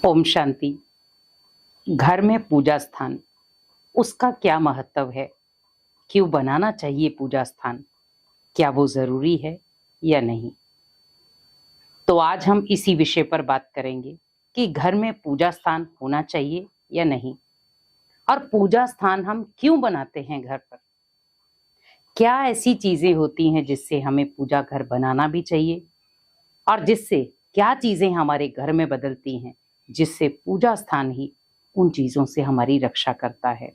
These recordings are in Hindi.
ओम शांति। घर में पूजा स्थान, उसका क्या महत्व है? क्यों बनाना चाहिए पूजा स्थान? क्या वो जरूरी है या नहीं? तो आज हम इसी विषय पर बात करेंगे कि घर में पूजा स्थान होना चाहिए या नहीं, और पूजा स्थान हम क्यों बनाते हैं घर पर। क्या ऐसी चीजें होती हैं जिससे हमें पूजा घर बनाना भी चाहिए, और जिससे क्या चीजें हमारे घर में बदलती हैं जिससे पूजा स्थान ही उन चीजों से हमारी रक्षा करता है।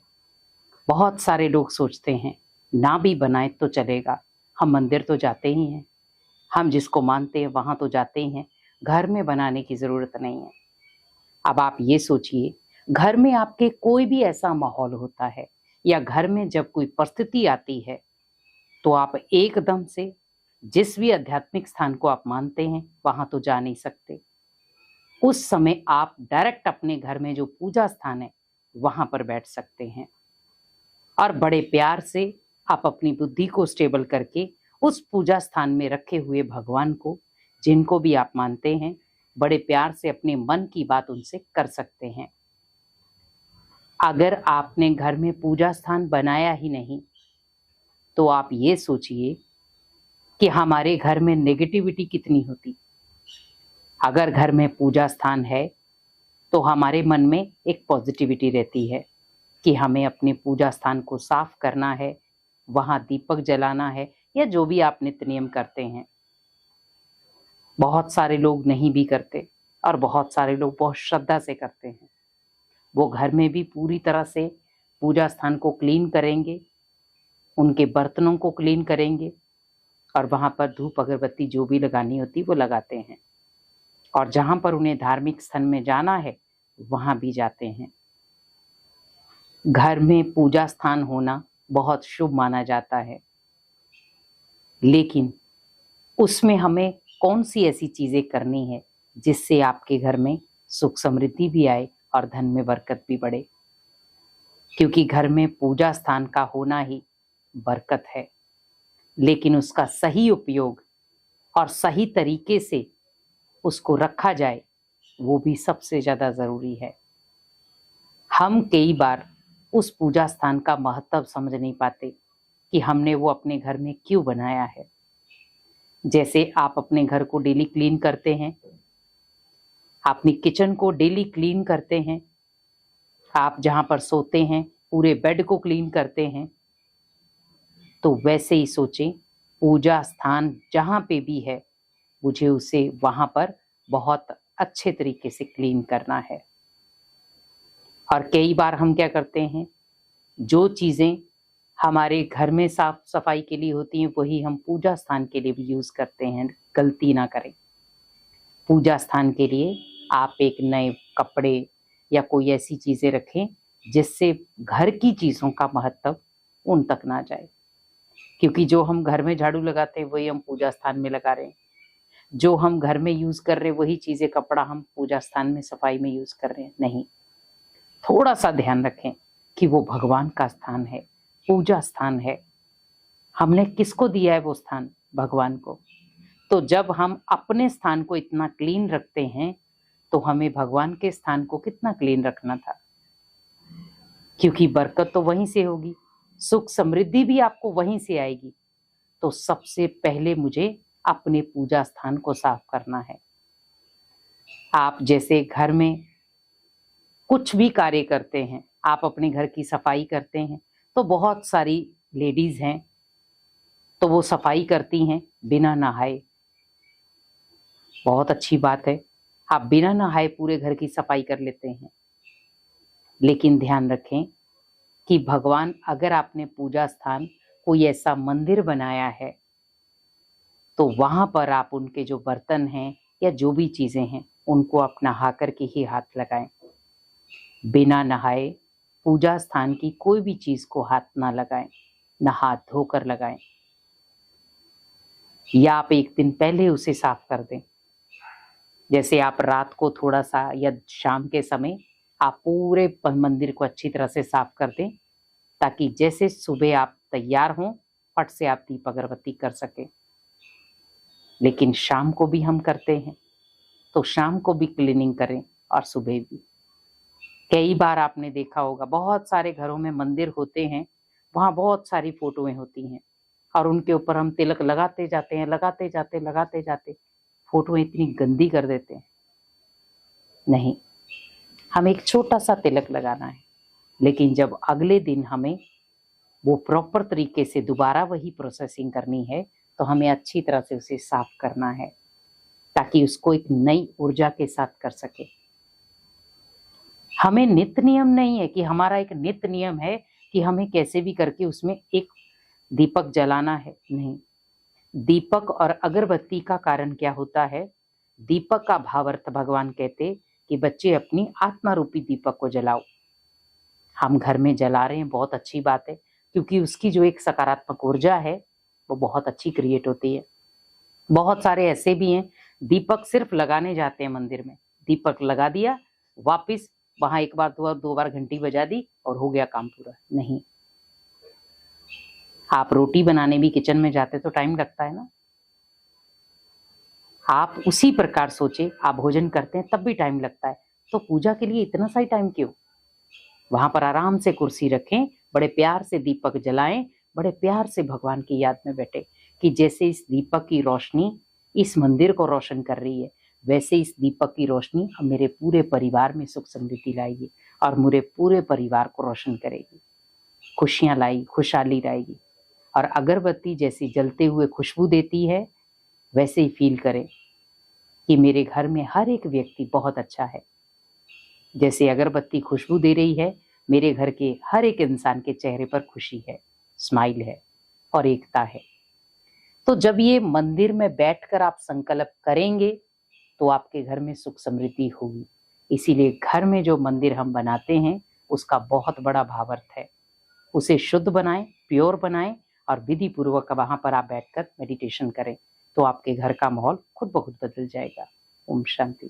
बहुत सारे लोग सोचते हैं ना भी बनाए तो चलेगा, हम मंदिर तो जाते ही हैं, हम जिसको मानते हैं वहां तो जाते ही हैं, घर में बनाने की जरूरत नहीं है। अब आप ये सोचिए, घर में आपके कोई भी ऐसा माहौल होता है या घर में जब कोई परिस्थिति आती है तो आप एकदम से जिस भी आध्यात्मिक स्थान को आप मानते हैं वहां तो जा नहीं सकते। उस समय आप डायरेक्ट अपने घर में जो पूजा स्थान है वहां पर बैठ सकते हैं, और बड़े प्यार से आप अपनी बुद्धि को स्टेबल करके उस पूजा स्थान में रखे हुए भगवान को, जिनको भी आप मानते हैं, बड़े प्यार से अपने मन की बात उनसे कर सकते हैं। अगर आपने घर में पूजा स्थान बनाया ही नहीं तो आप ये सोचिए कि हमारे घर में नेगेटिविटी कितनी होती। अगर घर में पूजा स्थान है तो हमारे मन में एक पॉजिटिविटी रहती है कि हमें अपने पूजा स्थान को साफ करना है, वहां दीपक जलाना है, या जो भी आप नित्य नियम करते हैं। बहुत सारे लोग नहीं भी करते और बहुत सारे लोग बहुत श्रद्धा से करते हैं। वो घर में भी पूरी तरह से पूजा स्थान को क्लीन करेंगे, उनके बर्तनों को क्लीन करेंगे, और वहां पर धूप अगरबत्ती जो भी लगानी होती वो लगाते हैं, और जहां पर उन्हें धार्मिक स्थान में जाना है वहां भी जाते हैं। घर में पूजा स्थान होना बहुत शुभ माना जाता है, लेकिन उसमें हमें कौन सी ऐसी चीजें करनी है जिससे आपके घर में सुख समृद्धि भी आए और धन में बरकत भी बढ़े। क्योंकि घर में पूजा स्थान का होना ही बरकत है, लेकिन उसका सही उपयोग और सही तरीके से उसको रखा जाए वो भी सबसे ज्यादा जरूरी है। हम कई बार उस पूजा स्थान का महत्व समझ नहीं पाते कि हमने वो अपने घर में क्यों बनाया है। जैसे आप अपने घर को डेली क्लीन करते हैं, अपनी किचन को डेली क्लीन करते हैं, आप जहां पर सोते हैं पूरे बेड को क्लीन करते हैं, तो वैसे ही सोचें पूजा स्थान जहां पे भी है मुझे उसे वहां पर बहुत अच्छे तरीके से क्लीन करना है। और कई बार हम क्या करते हैं, जो चीजें हमारे घर में साफ सफाई के लिए होती हैं वही हम पूजा स्थान के लिए भी यूज करते हैं। गलती ना करें। पूजा स्थान के लिए आप एक नए कपड़े या कोई ऐसी चीजें रखें जिससे घर की चीजों का महत्व उन तक ना जाए। क्योंकि जो हम घर में झाड़ू लगाते हैं वही हम पूजा स्थान में लगा रहे हैं, जो हम घर में यूज कर रहे हैं वही चीजें, कपड़ा हम पूजा स्थान में सफाई में यूज कर रहे हैं। नहीं, थोड़ा सा ध्यान रखें कि वो भगवान का स्थान है, पूजा स्थान है। हमने किसको दिया है वो स्थान? भगवान को। तो जब हम अपने स्थान को इतना क्लीन रखते हैं तो हमें भगवान के स्थान को कितना क्लीन रखना था। क्योंकि बरकत तो वहीं से होगी, सुख समृद्धि भी आपको वहीं से आएगी। तो सबसे पहले मुझे अपने पूजा स्थान को साफ करना है। आप जैसे घर में कुछ भी कार्य करते हैं, आप अपने घर की सफाई करते हैं, तो बहुत सारी लेडीज हैं तो वो सफाई करती हैं बिना नहाए। बहुत अच्छी बात है, आप बिना नहाए पूरे घर की सफाई कर लेते हैं। लेकिन ध्यान रखें कि भगवान, अगर आपने पूजा स्थान कोई ऐसा मंदिर बनाया है तो वहां पर आप उनके जो बर्तन हैं या जो भी चीजें हैं उनको आप नहा करके ही हाथ लगाएं। बिना नहाए पूजा स्थान की कोई भी चीज को हाथ ना लगाएं, ना हाथ धोकर लगाएं, या आप एक दिन पहले उसे साफ कर दें। जैसे आप रात को थोड़ा सा या शाम के समय आप पूरे मंदिर को अच्छी तरह से साफ कर दें, ताकि जैसे सुबह आप तैयार हों फट से आप दीप अगरबत्ती कर सकें। लेकिन शाम को भी हम करते हैं तो शाम को भी क्लीनिंग करें, और सुबह भी। कई बार आपने देखा होगा बहुत सारे घरों में मंदिर होते हैं, वहां बहुत सारी फोटोएं होती हैं और उनके ऊपर हम तिलक लगाते जाते हैं, लगाते जाते फोटोएं इतनी गंदी कर देते हैं। नहीं, हमें एक छोटा सा तिलक लगाना है, लेकिन जब अगले दिन हमें वो प्रॉपर तरीके से दोबारा वही प्रोसेसिंग करनी है तो हमें अच्छी तरह से उसे साफ करना है ताकि उसको एक नई ऊर्जा के साथ कर सके। हमें नित्य नियम नहीं है कि हमारा एक नित्य नियम है कि हमें कैसे भी करके उसमें एक दीपक जलाना है। नहीं, दीपक और अगरबत्ती का कारण क्या होता है? दीपक का भावार्थ भगवान कहते कि बच्चे अपनी आत्मा रूपी दीपक को जलाओ। हम घर में जला रहे हैं, बहुत अच्छी बात है, क्योंकि उसकी जो एक सकारात्मक ऊर्जा है वो बहुत अच्छी क्रिएट होती है। बहुत सारे ऐसे भी हैं दीपक सिर्फ लगाने जाते हैं मंदिर में, दीपक लगा दिया, वापिस वहां एक बार दो बार घंटी बजा दी और हो गया काम पूरा। नहीं, आप रोटी बनाने भी किचन में जाते तो टाइम लगता है ना। आप उसी प्रकार सोचे, आप भोजन करते हैं तब भी टाइम लगता है, तो पूजा के लिए इतना सा ही टाइम क्यों? वहां पर आराम से कुर्सी रखें, बड़े प्यार से दीपक जलाएं, बड़े प्यार से भगवान की याद में बैठे कि जैसे इस दीपक की रोशनी इस मंदिर को रोशन कर रही है, वैसे इस दीपक की रोशनी अब मेरे पूरे परिवार में सुख समृद्धि लाएगी और मेरे पूरे परिवार को रोशन करेगी, खुशियां लाई, खुशहाली लाएगी। और अगरबत्ती जैसी जलते हुए खुशबू देती है, वैसे ही फील करें कि मेरे घर में हर एक व्यक्ति बहुत अच्छा है। जैसे अगरबत्ती खुशबू दे रही है, मेरे घर के हर एक इंसान के चेहरे पर खुशी है, स्माइल है और एकता है। तो जब ये मंदिर में बैठकर आप संकल्प करेंगे तो आपके घर में सुख समृद्धि होगी। इसीलिए घर में जो मंदिर हम बनाते हैं उसका बहुत बड़ा भावार्थ है। उसे शुद्ध बनाएं, प्योर बनाएं और विधि पूर्वक वहां पर आप बैठकर मेडिटेशन करें तो आपके घर का माहौल खुद ब खुद बदल जाएगा। ओम शांति।